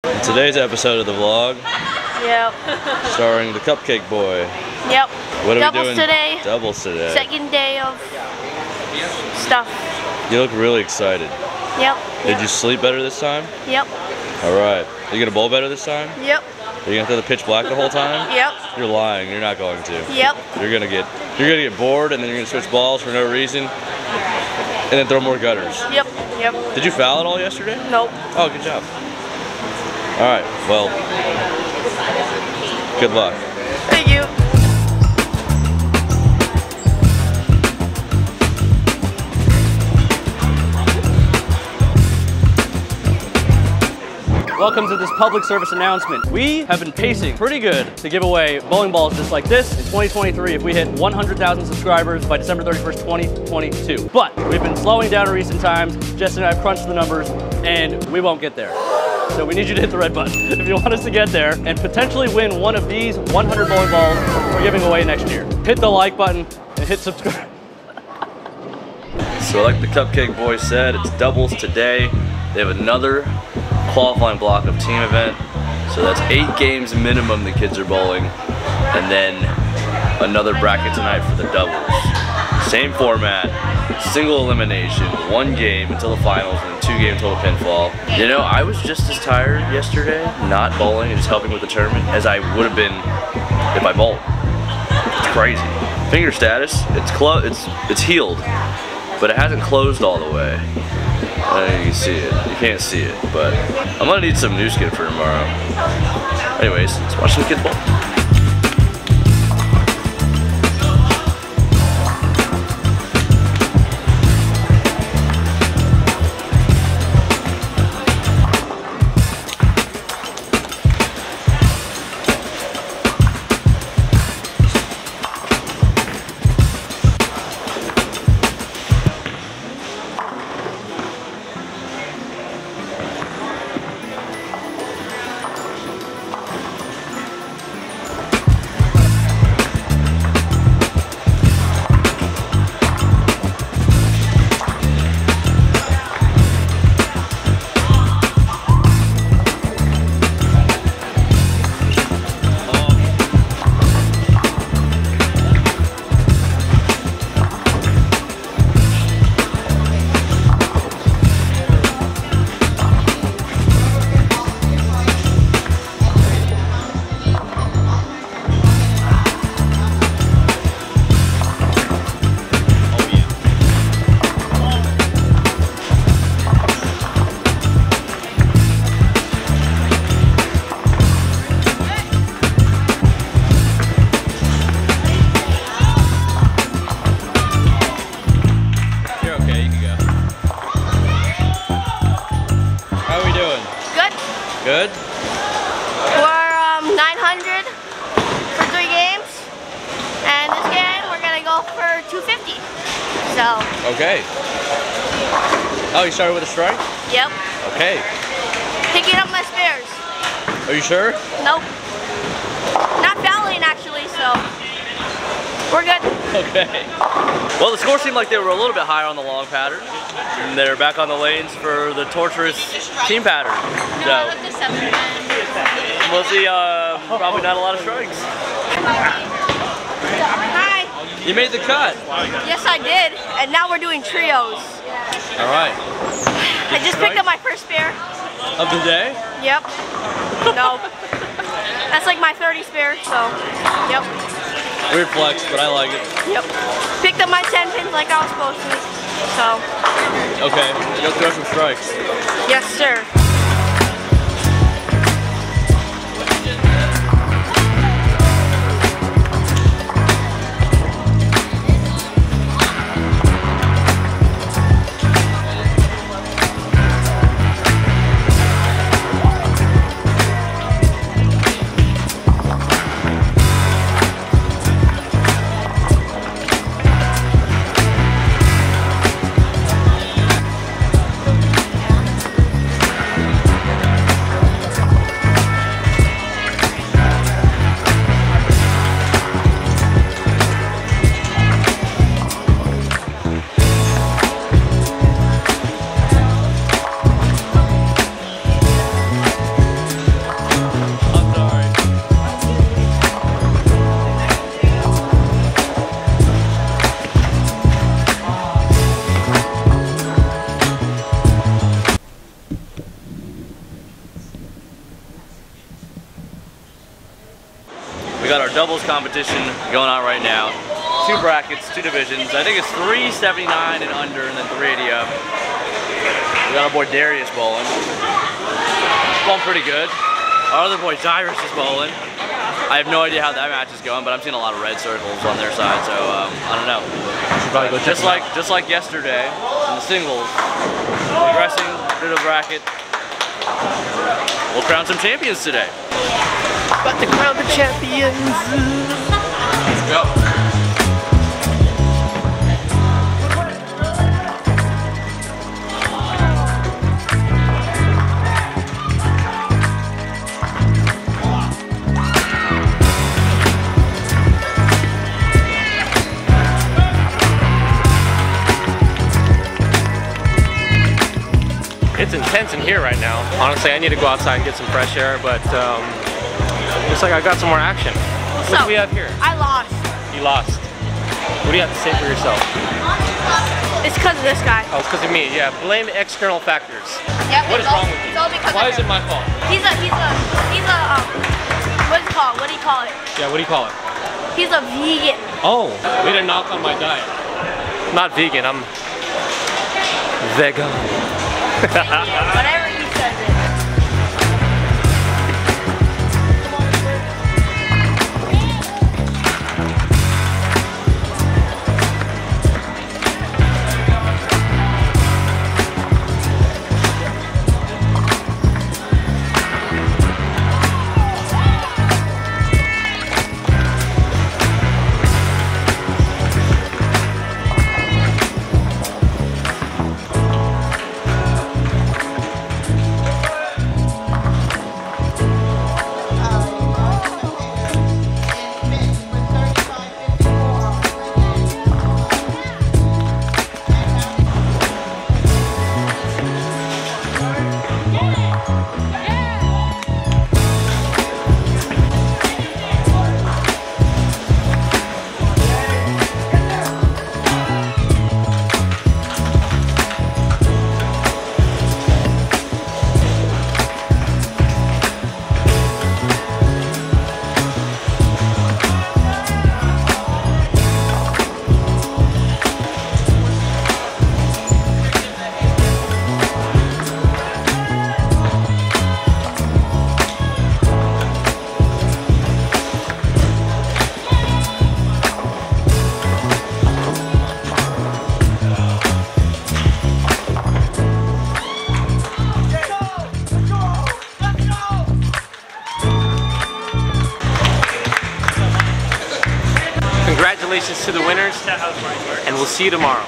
In today's episode of the vlog, yep, starring the Cupcake Boy. Yep. What are Doubles we doing? Today. Doubles today. Second day of stuff. You look really excited. Yep. Did you sleep better this time? Yep. All right. Are you gonna bowl better this time? Yep. Are you gonna throw the pitch black the whole time? Yep. You're lying. You're not going to. Yep. You're gonna get bored, and then you're gonna switch balls for no reason, and then throw more gutters. Yep. Yep. Did you foul at all yesterday? Nope. Oh, good job. All right. Well, good luck. Thank you. Welcome to this public service announcement. We have been pacing pretty good to give away bowling balls just like this in 2023 if we hit 100,000 subscribers by December 31st, 2022. But we've been slowing down in recent times. Jess and I have crunched the numbers and we won't get there. So we need you to hit the red button if you want us to get there and potentially win one of these 100 bowling balls we're giving away next year. Hit the like button and hit subscribe. So like the Cupcake Boy said, it's doubles today. They have another qualifying block of team event. So that's 8 games minimum the kids are bowling. And then another bracket tonight for the doubles. Same format, single elimination, 1 game until the finals, and 2-game total pinfall. You know, I was just as tired yesterday, not bowling and just helping with the tournament, as I would have been if I bowled. It's crazy. Finger status, it's healed, but it hasn't closed all the way. I don't know if you can see it. You can't see it, but I'm gonna need some new skin for tomorrow. Anyways, let's watch some kids bowl. Good? We're 900 for 3 games, and this game we're gonna go for 250. So. Okay. Oh, you started with a strike? Yep. Okay. Picking up my spares. Are you sure? Nope. Not fouling actually, so we're good. Okay. Well, the score seemed like they were a little bit higher on the long pattern, and they're back on the lanes for the torturous team pattern. So we'll see. Probably not a lot of strikes. Hi. You made the cut. Yes, I did, and now we're doing trios. All right. I just picked up my first spare. Of the day? Yep. No. That's like my 30 spare, so, yep. Weird flex, but I like it. Yep. Picked up my 10 pins like I was supposed to, so. Okay, go throw some strikes. Yes, sir. We got our doubles competition going on right now. 2 brackets, 2 divisions. I think it's 379 and under, and then 380 up. We got our boy Darius bowling. Bowling pretty good. Our other boy Cyrus is bowling. I have no idea how that match is going, but I'm seeing a lot of red circles on their side, so I don't know. Should probably go check just like yesterday in the singles, progressing through the bracket. We'll crown some champions today. About to crown the champions. Let's go. It's intense in here right now. Honestly, I need to go outside and get some fresh air, but looks like I got some more action. What do we have here? I lost. You lost. What do you have to say for yourself? It's because of this guy. Oh, it's because of me. Yeah, blame external factors. Yep, What is wrong with you? It's all because Why of is it him. my fault? He's a what's it called? What do you call it? Yeah, what do you call it? He's a vegan. Oh, way to knock on my diet. I'm not vegan, I'm vegan. Whatever he says it. Congratulations to the winners, and we'll see you tomorrow.